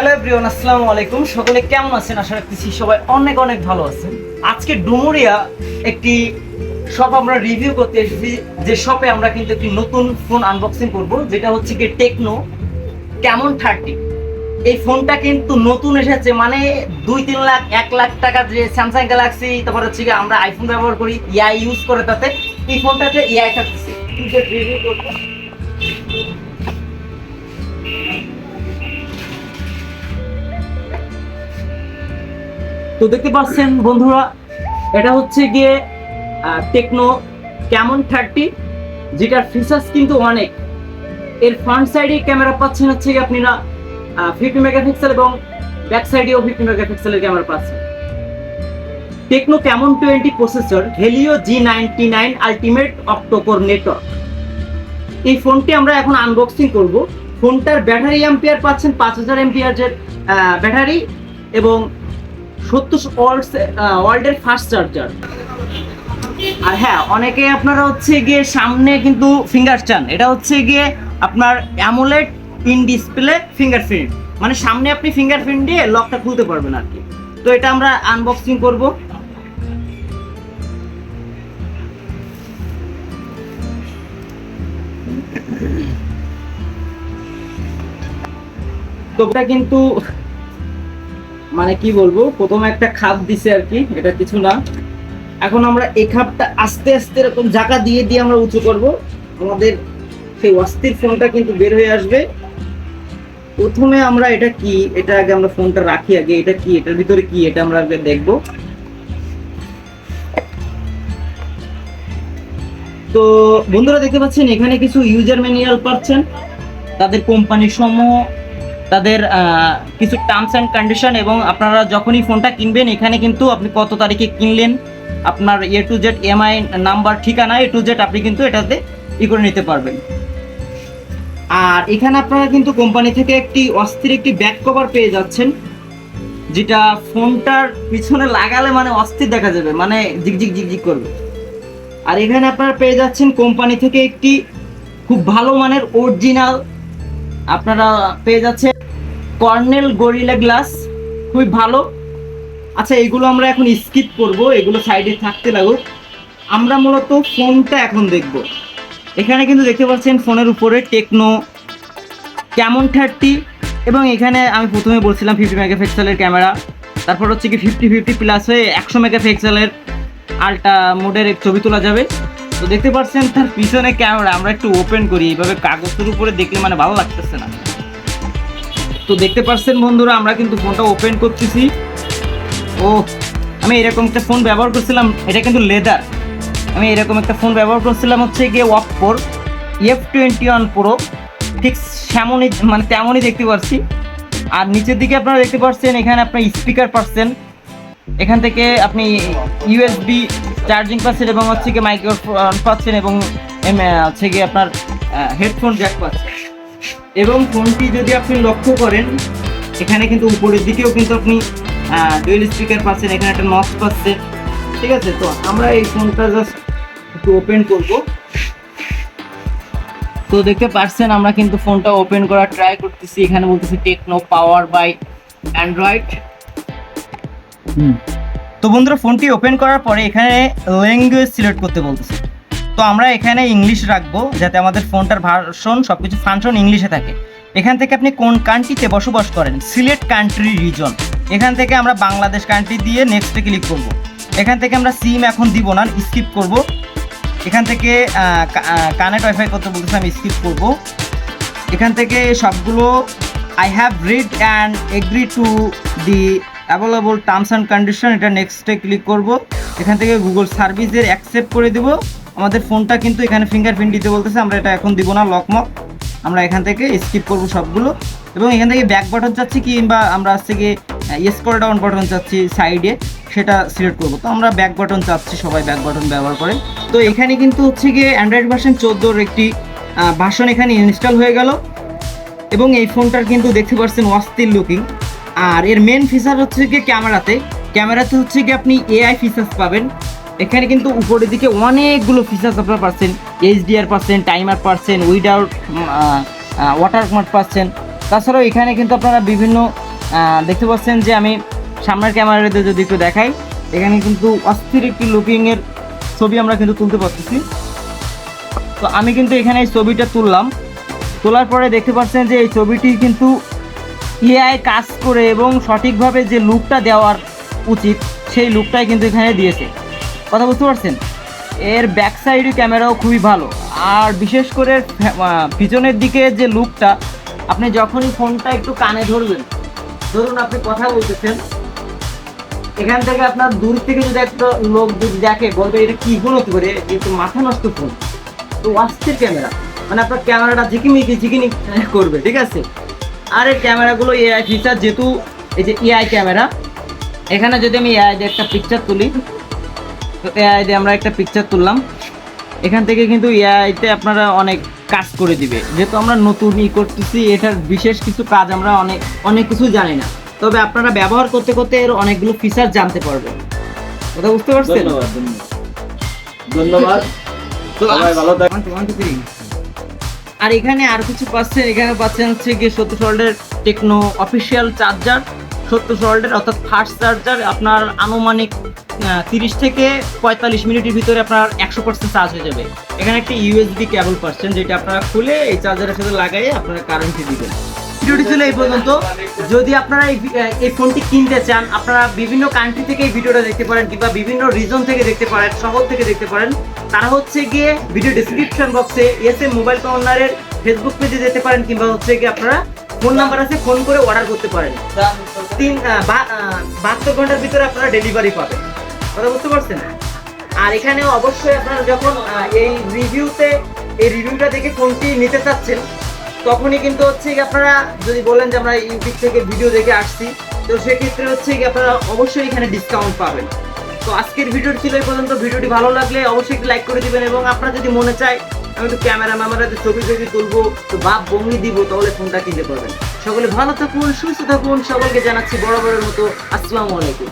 Hello everyone, আসসালামু আলাইকুম। সকলে কেমন আছেন? আশা রাখতেছি সবাই অনেক অনেক ভালো আছেন। আজকে ডুমুরিয়া একটি শপ আমরা রিভিউ করতে এসেছি, যে শপে আমরা কিন্তু একটি নতুন ফোন আনবক্সিং করব, যেটা হচ্ছে কি টেকনো ক্যামন 30। এই ফোনটা কিন্তু নতুন এসেছে, মানে 2-3 লাখ 1 লাখ টাকা যে স্যামসাং গ্যালাক্সি, তারপর হচ্ছে কি আমরা আইফোন ব্যবহার করি, ইআই ইউজ করে, তাতে এই ফোনটাতে ইআই থাকতেছে। রিভিউ করব। তো দেখতে পাচ্ছেন বন্ধুরা, এটা হচ্ছে গিয়ে টেকনো ক্যামন 30, যেটার ফিচার্স কিন্তু অনেক। এর ফ্রন্ট সাইডে ক্যামেরা পাচ্ছেন হচ্ছে গিয়ে আপনি 50 মেগাপিক্সেল এবং ব্যাক সাইডেও 50 মেগাপিক্সেলের ক্যামেরা পাচ্ছেন। Techno Camon 20 processor, Helio G99 ultimate octa-core network. এই ফোনটি আমরা এখন আনবক্সিং করব। ফোনটার ব্যাটারি অ্যাম্পিয়ার পাচ্ছেন 5000 এমপিয়ারের ব্যাটারি এবং 70 ওয়াটের ফাস্ট চার্জার। আর হ্যাঁ, অনেকে আপনারা হচ্ছে গিয়ে সামনে কিন্তু ফিঙ্গার চান। এটা হচ্ছে গিয়ে আপনার অ্যামোলেড ইন ডিসপ্লে ফিঙ্গারপ্রিন্ট, মানে সামনে আপনি ফিঙ্গারপ্রিন্ট দিয়ে লকটা খুলতে পারবেন আর কি। তো এটা আমরা আনবক্সিং করব। তো এটা কিন্তু মানে কি বলবো, প্রথমে একটা খাপ দিছে আর কি, এটা কিছু না। এখন আমরা এই খাপটা আস্তে আস্তে এরকম জায়গা দিয়ে দিয়ে আমরা উঁচু করব। আমাদের সেই অস্থির ফোনটা কিন্তু বের হয়ে আসবে। প্রথমে আমরা এটা কি, এটা আগে আমরা ফোনটা রাখি আগে। এটা কি, এটার ভিতরে কি, এটা আমরা আগে দেখবো। তো বন্ধুরা দেখতে পাচ্ছেন এখানে কিছু ইউজার ম্যানুয়াল পাচ্ছেন, তাদের কোম্পানির সমূহ, তাদের কিছু টার্মস অ্যান্ড কন্ডিশন, এবং আপনারা যখনই ফোনটা কিনবেন এখানে কিন্তু আপনি কত তারিখে কিনলেন, আপনার A to Z EMI number, ঠিকানা A to Z আপনি কিন্তু এটাতে করে নিতে পারবেন। আর এখানে আপনারা কিন্তু কোম্পানি থেকে একটি অস্থির একটি ব্যাক কভার পেয়ে যাচ্ছেন, যেটা ফোনটার পিছনে লাগালে মানে অস্থির দেখা যাবে, মানে জিগজিগ জিগজিগ করবে। আর এখানে আপনারা পেয়ে যাচ্ছেন কোম্পানি থেকে একটি খুব ভালো মানের অরিজিনাল আপনারা পেয়ে যাচ্ছেন কর্নেল গরিলা গ্লাস, খুবই ভালো। আচ্ছা, এগুলো আমরা এখন স্কিপ করব, এগুলো সাইডে থাকতে লাগুক। আমরা মূলত ফোনটা এখন দেখব। এখানে কিন্তু দেখতে পাচ্ছেন ফোনের উপরে টেকনো ক্যামন 30, এবং এখানে আমি প্রথমে বলছিলাম 50 মেগাপিক্সেলের ক্যামেরা, তারপর হচ্ছে কি 50-50 প্লাস হয়ে 100 মেগাপিক্সেলের আলট্রা মোডের ছবি তোলা যাবে। তো দেখতে পাচ্ছেন তার পিছনে ক্যামেরা। আমরা একটু ওপেন করি, এইভাবে কাগজের উপরে দেখলে মানে ভালো লাগতেছে না। তো দেখতে পাচ্ছেন বন্ধুরা, আমরা কিন্তু ফোনটা ওপেন করতেছি। ও, আমি এরকম একটা ফোন ব্যবহার করছিলাম, এটা কিন্তু লেদার। আমি এরকম একটা ফোন ব্যবহার করছিলাম হচ্ছে গিয়ে Oppo F21 Pro, ঠিক সেমনই মানে তেমনই দেখতে পাচ্ছি। আর নিচের দিকে আপনারা দেখতে পাচ্ছেন এখানে আপনার স্পিকার পাচ্ছেন, এখান থেকে আপনি USB চার্জিং পাচ্ছেন, এবং হচ্ছে গিয়ে মাইক্রোফোন পাচ্ছেন, এবং হচ্ছে গিয়ে আপনার হেডফোন জ্যাক পাচ্ছেন। এবং ফোনটি যদি আপনি লক্ষ্য করেন, এখানে কিন্তু উপরের দিকেও কিন্তু আপনি ডুয়েল স্পিকার পাচ্ছেন, এখানে একটা নচ পাচ্ছেন। ঠিক আছে, তো আমরা এই ফোনটা জাস্ট একটু ওপেন করব। তো দেখতে পাচ্ছেন আমরা কিন্তু ফোনটা ওপেন করার ট্রাই করতেছি। এখানে বলতেছি টেকনো পাওয়ার বাই অ্যান্ড্রয়েড। তো বন্ধুরা, ফোনটি ওপেন করার পরে এখানে ল্যাঙ্গুয়েজ সিলেক্ট করতে বলতেছে। তো আমরা এখানে ইংলিশ রাখবো, যাতে আমাদের ফোনটার ভার্সন সবকিছু ফাংশন ইংলিশে থাকে। এখান থেকে আপনি কোন কান্ট্রিতে বসবাস করেন, সিলেক্ট কান্ট্রি রিজন। এখান থেকে আমরা বাংলাদেশ কান্ট্রি দিয়ে নেক্সটে ক্লিক করব। এখান থেকে আমরা সিম এখন দিব না, স্কিপ করব। এখান থেকে কানেক্ট ওয়াইফাই করতে বলতেছে, আমি স্কিপ করব। এখান থেকে সবগুলো I have read and agree to the available terms and condition, এটা নেক্সটে ক্লিক করব। এখান থেকে গুগল সার্ভিসের অ্যাকসেপ্ট করে দেব। আমাদের ফোনটা কিন্তু এখানে ফিঙ্গারপ্রিন্ট দিতে বলতেছে, আমরা এটা এখন দিব না, লকমক। আমরা এখান থেকে স্কিপ করব সবগুলো, এবং এখান থেকে ব্যাক বাটন চাচ্ছি, কিংবা আমরা হচ্ছে গিয়ে স্ক্রল ডাউন বাটন চাচ্ছি সাইডে, সেটা সিলেক্ট করব। তো আমরা ব্যাক বাটন চাচ্ছি, সবাই ব্যাক বাটন ব্যবহার করে। তো এখানে কিন্তু হচ্ছে গিয়ে অ্যান্ড্রয়েড ভার্সন 14 একটি ভার্সন এখানে ইনস্টল হয়ে গেল, এবং এই ফোনটার কিন্তু দেখতে পাচ্ছেন অস্থির লুকিং। আর এর মেন ফিচার হচ্ছে গিয়ে ক্যামেরাতে হচ্ছে গিয়ে আপনি AI ফিচার্স পাবেন। এখানে কিন্তু উপরের দিকে অনেকগুলো ফিচার্স আপনারা পাচ্ছেন, HDR পাচ্ছেন, টাইমার পাচ্ছেন, উইদাউট ওয়াটারমার্ক পাচ্ছেন। তাছাড়াও এখানে কিন্তু আপনারা বিভিন্ন দেখতে পাচ্ছেন যে আমি সামনের ক্যামেরাতে যদি একটু দেখাই, এখানে কিন্তু অস্থির একটি লুকিংয়ের ছবি আমরা কিন্তু তুলতে পারতেছি। তো আমি কিন্তু এখানে এই ছবিটা তুললাম, তোলার পরে দেখতে পাচ্ছেন যে এই ছবিটি কিন্তু এআই কাজ করে এবং সঠিকভাবে যে লুকটা দেওয়ার উচিত সেই লুকটাই কিন্তু এখানে দিয়েছে। কথা বুঝতে পারছেন? এর ব্যাক সাইডে ক্যামেরাও খুবই ভালো, আর বিশেষ করে পিছনের দিকে যে লুকটা, আপনি যখনই ফোনটা একটু কানে ধরবেন, ধরুন আপনি কথা বলতেছেন, এখান থেকে আপনার দূর থেকে যদি একটা লোক যদি দেখে বলবে এটা কি ফোন হতে পারে, কিন্তু মাথা নষ্ট ফোন। তো অস্থির ক্যামেরা, মানে আপনার ক্যামেরাটা ঝিকিনি করবে, ঠিক আছে? আর এই ক্যামেরাগুলো এআই ফিচার, যেহেতু এই যে এআই ক্যামেরা, এখানে যদি আমি এআই দিয়ে একটা পিকচার তুলি, তো এআই দিয়ে আমরা একটা পিকচার তুললাম, এখান থেকে কিন্তু এআইতে আপনারা অনেক কাজ করে দিবে। যেহেতু আমরা নতুন করতেছি, এটার বিশেষ কিছু কাজ আমরা অনেক কিছু জানি না, তবে আপনারা ব্যবহার করতে করতে এর অনেকগুলো ফিচার জানতে পারবেন। কথা বুঝতে পারছেন? ধন্যবাদ। তো সবাই ভালো থাকবেন। আর এখানে আর কিছু পাচ্ছেন, এখানে পাচ্ছেন হচ্ছে গিয়ে 70 ওয়াটের টেকনো অফিসিয়াল চার্জার, 70 ওয়াটের অর্থাৎ ফাস্ট চার্জার। আপনার আনুমানিক 30 থেকে 45 মিনিটের ভিতরে আপনার 100% চার্জ হয়ে যাবে। এখানে একটা ইউএসবি কেবল পাচ্ছেন, যেটা আপনারা খুলে এই চার্জারের সাথে লাগাইয়ে আপনারা কারেন্টে দিবেন। ভিডিওটি ছিল এই পর্যন্ত। যদি আপনারা এই ফোনটি কিনতে চান, আপনারা বিভিন্ন কান্ট্রি থেকে এই ভিডিওটা দেখতে পারেন, কিংবা বিভিন্ন রিজন থেকে দেখতে পারেন, শহর থেকে দেখতে পারেন। তারা হচ্ছে গিয়ে ভিডিও ডেসক্রিপশন বক্সে এসএম মোবাইল কর্নারের ফেসবুক পেজে যেতে পারেন, কিংবা হচ্ছে গিয়ে আপনারা ফোন নাম্বার আছে, ফোন করে অর্ডার করতে পারেন। 72 ঘন্টার ভিতরে আপনারা ডেলিভারি পাবেন। কথা বুঝতে পারছেন? আর এখানে অবশ্যই আপনারা যখন এই রিভিউটা দেখে ফোনটি নিতে চাচ্ছেন, তখনই কিন্তু হচ্ছে কি আপনারা যদি বলেন যে আমরা ইউটিউব থেকে ভিডিও দেখে আসছি, তো সেক্ষেত্রে হচ্ছে কি আপনারা অবশ্যই এখানে ডিসকাউন্ট পাবেন। তো আজকের ভিডিওটি ছিল এই পর্যন্ত। ভিডিওটি ভালো লাগলে অবশ্যই একটু লাইক করে দিবেন, এবং আপনার যদি মনে চায় আমি একটু ক্যামেরাতে ছবি তুলবো, তো ভাব ভঙ্গি দিব, তাহলে ফোনটা কিনতে পারবেন। সকলে ভালো থাকুন, সুস্থ থাকুন। সকলকে জানাচ্ছি বরাবরের মতো আসসালামু আলাইকুম।